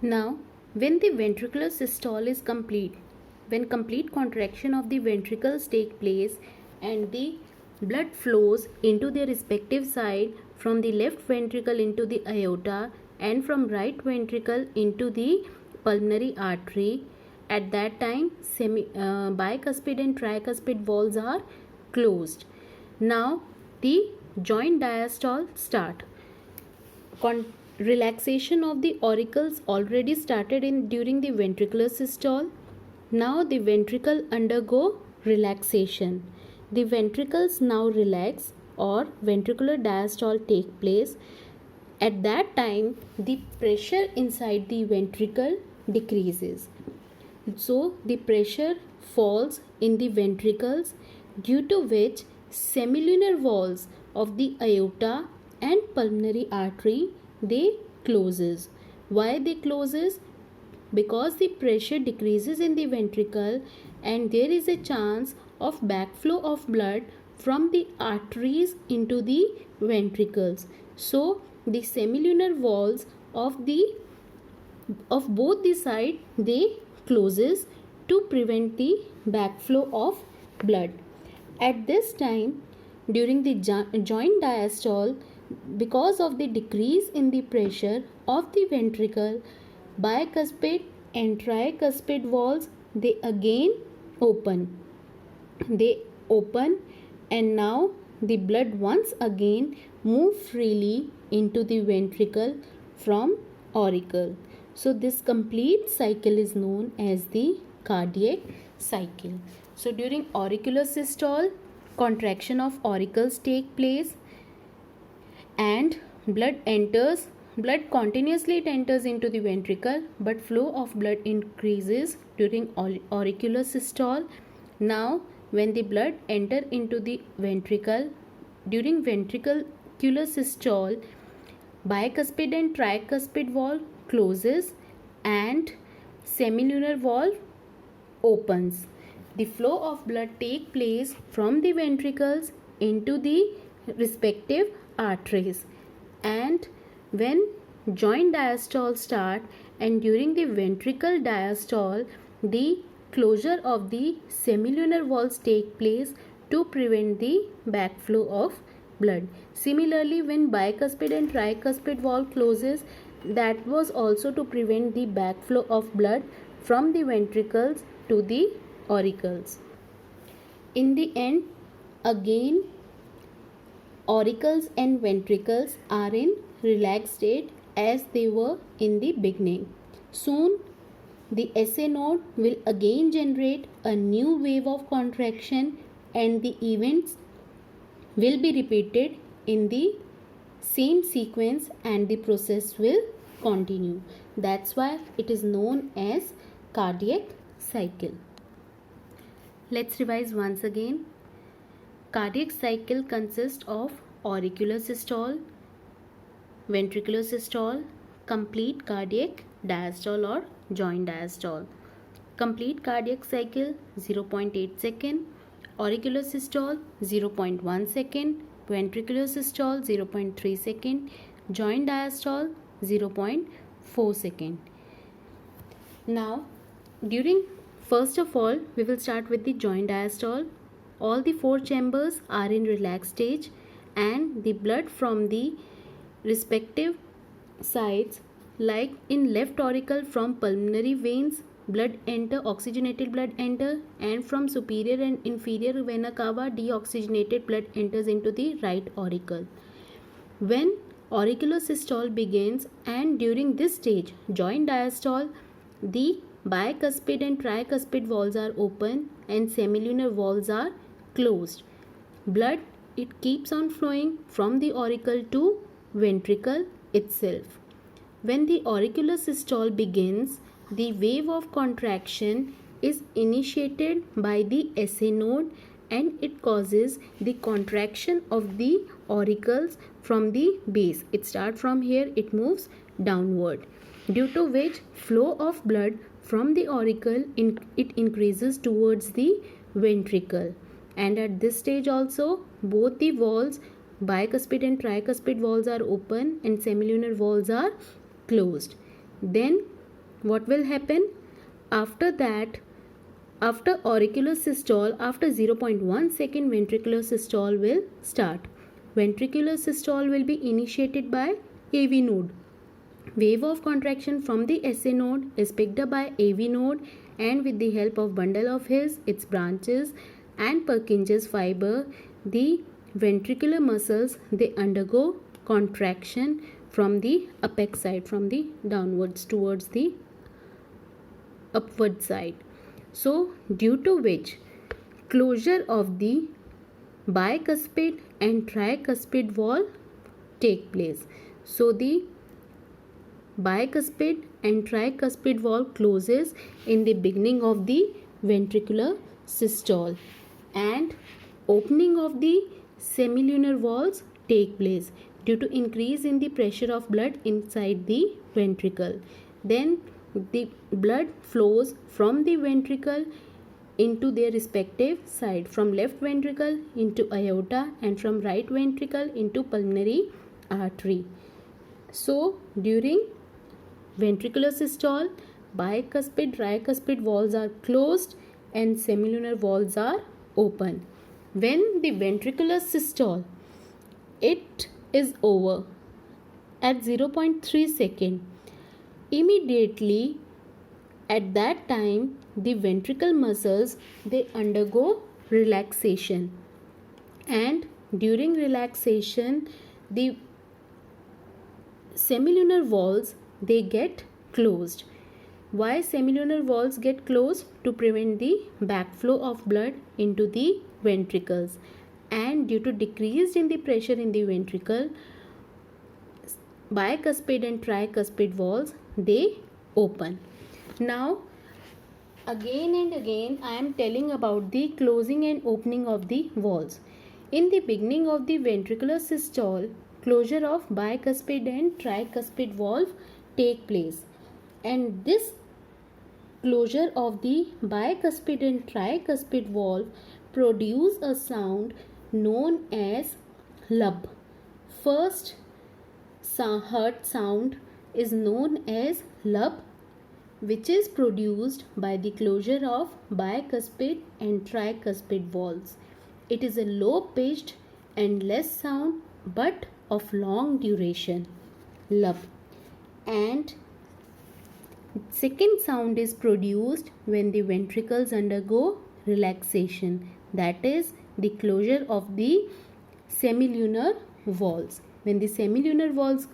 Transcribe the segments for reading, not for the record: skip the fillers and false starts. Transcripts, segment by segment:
Now, when the ventricular systole is complete, when complete contraction of the ventricles take place and the blood flows into their respective side from the left ventricle into the aorta and from right ventricle into the pulmonary artery, at that time bicuspid and tricuspid valves are closed. Now the joint diastole start. Relaxation of the auricles already started during the ventricular systole. Now the ventricle undergo relaxation. The ventricles now relax or ventricular diastole take place. At that time, the pressure inside the ventricle decreases. So the pressure falls in the ventricles, due to which semilunar walls of the aorta and pulmonary artery they closes. Why they closes? Because the pressure decreases in the ventricle and there is a chance of backflow of blood from the arteries into the ventricles. So the semilunar walls of both the side they closes to prevent the backflow of blood. At this time, during the joint diastole, because of the decrease in the pressure of the ventricle, bicuspid and tricuspid valves they again open. They open and now the blood once again move freely into the ventricle from auricle. So this complete cycle is known as the cardiac cycle. So during auricular systole, contraction of auricles take place and blood continuously it enters into the ventricle, but flow of blood increases during auricular systole. Now when the blood enter into the ventricle during ventricular systole, bicuspid and tricuspid valve closes and semilunar valve opens. The flow of blood take place from the ventricles into the respective arteries, and when joint diastole start and during the ventricle diastole, the closure of the semilunar valves take place to prevent the backflow of blood. Similarly, when bicuspid and tricuspid valve closes, that was also to prevent the backflow of blood from the ventricles to the auricles. In the end, again auricles and ventricles are in relaxed state as they were in the beginning. Soon the SA node will again generate a new wave of contraction and the events will be repeated in the same sequence and the process will continue. That's why it is known as cardiac cycle. Let's revise once again. Cardiac cycle consists of auricular systole, ventricular systole, complete cardiac diastole or joint diastole. Complete cardiac cycle 0.8 second, auricular systole 0.1 second, ventricular systole 0.3 second, joint diastole 0.4 second. Now, first of all, we will start with the joint diastole. All the four chambers are in relaxed stage and the blood from the respective sides, like in left auricle from pulmonary veins oxygenated blood enter, and from superior and inferior vena cava deoxygenated blood enters into the right auricle. When auricular systole begins and during this stage joint diastole, the bicuspid and tricuspid valves are open and semilunar valves are closed. Blood it keeps on flowing from the auricle to ventricle itself. When the auricular systole begins, the wave of contraction is initiated by the SA node and it causes the contraction of the auricles from the base. It starts from here, it moves downward, due to which flow of blood from the auricle it increases towards the ventricle. And at this stage also, both the valves, bicuspid and tricuspid valves are open and semilunar valves are closed. Then what will happen? After that, after auricular systole, after 0.1 second, ventricular systole will start. Ventricular systole will be initiated by AV node. Wave of contraction from the SA node is picked up by AV node, and with the help of bundle of His, its branches and Purkinje's fiber, the ventricular muscles, they undergo contraction from the apex side, from the downwards towards the upward side. So due to which closure of the bicuspid and tricuspid valve take place. So the bicuspid and tricuspid valve closes in the beginning of the ventricular systole, and opening of the semilunar valves take place due to increase in the pressure of blood inside the ventricle. Then the blood flows from the ventricle into their respective side, from left ventricle into aorta and from right ventricle into pulmonary artery. So during ventricular systole, bicuspid, tricuspid valves are closed and semilunar valves are open. When the ventricular systole, it is over at 0.3 second, immediately at that time the ventricle muscles, they undergo relaxation, and during relaxation the semilunar valves, they get closed. Why semilunar valves get closed? To prevent the backflow of blood into the ventricles, and due to decrease in the pressure in the ventricle, bicuspid and tricuspid valves, they open. Now again and again I am telling about the closing and opening of the valves. In the beginning of the ventricular systole, closure of bicuspid and tricuspid valve take place, and this closure of the bicuspid and tricuspid valve produce a sound known as lub. First heard sound is known as lub, which is produced by the closure of bicuspid and tricuspid valves. It is a low pitched and less sound but of long duration, lub. And second sound is produced when the ventricles undergo relaxation, that is the closure of the semilunar valves. When the semilunar valves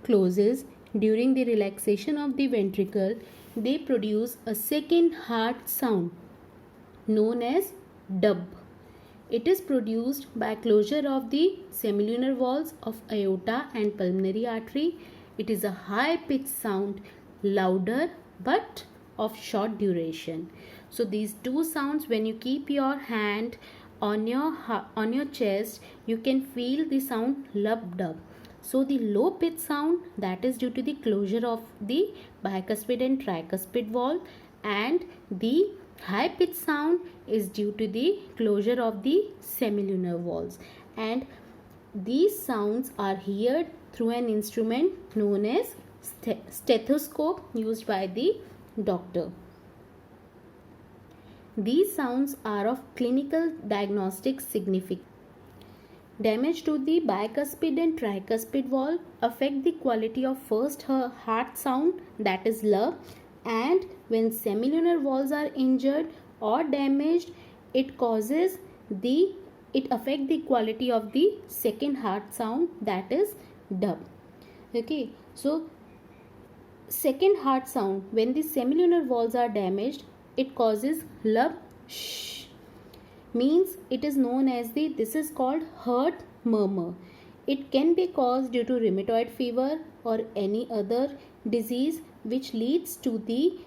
closes during the relaxation of the ventricle, they produce a second hard sound known as dub. It is produced by closure of the semilunar valves of aorta and pulmonary artery. It is a high pitched sound, louder but of short duration. So these two sounds, when you keep your hand on your chest, you can feel the sound lub dub. So the low pitch sound, that is due to the closure of the bicuspid and tricuspid valve, and the high pitch sound is due to the closure of the semilunar valves, and these sounds are heard through an instrument known as stethoscope used by the doctor. These sounds are of clinical diagnostic significance. Damage to the bicuspid and tricuspid valve affect the quality of first heart sound, that is lub, and when semilunar valves are injured or damaged, it affect the quality of the second heart sound, that is dub. Okay, so second heart sound, when the semilunar valves are damaged, it causes lub shh, means it is known as this is called heart murmur. It can be caused due to rheumatoid fever or any other disease which leads to the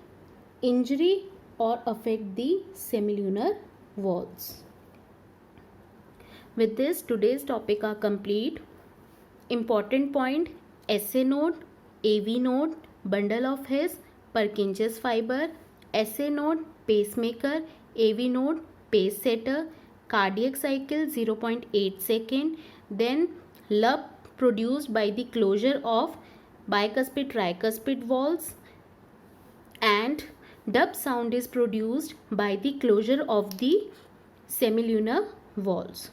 injury or affect the semilunar valves. With this, today's topic are complete. Important point: SA node, AV node, bundle of His, Purkinje's fiber, SA node, pacemaker, AV node, pace setter, cardiac cycle 0.8 second, then lub produced by the closure of bicuspid tricuspid valves, and dub sound is produced by the closure of the semilunar valves.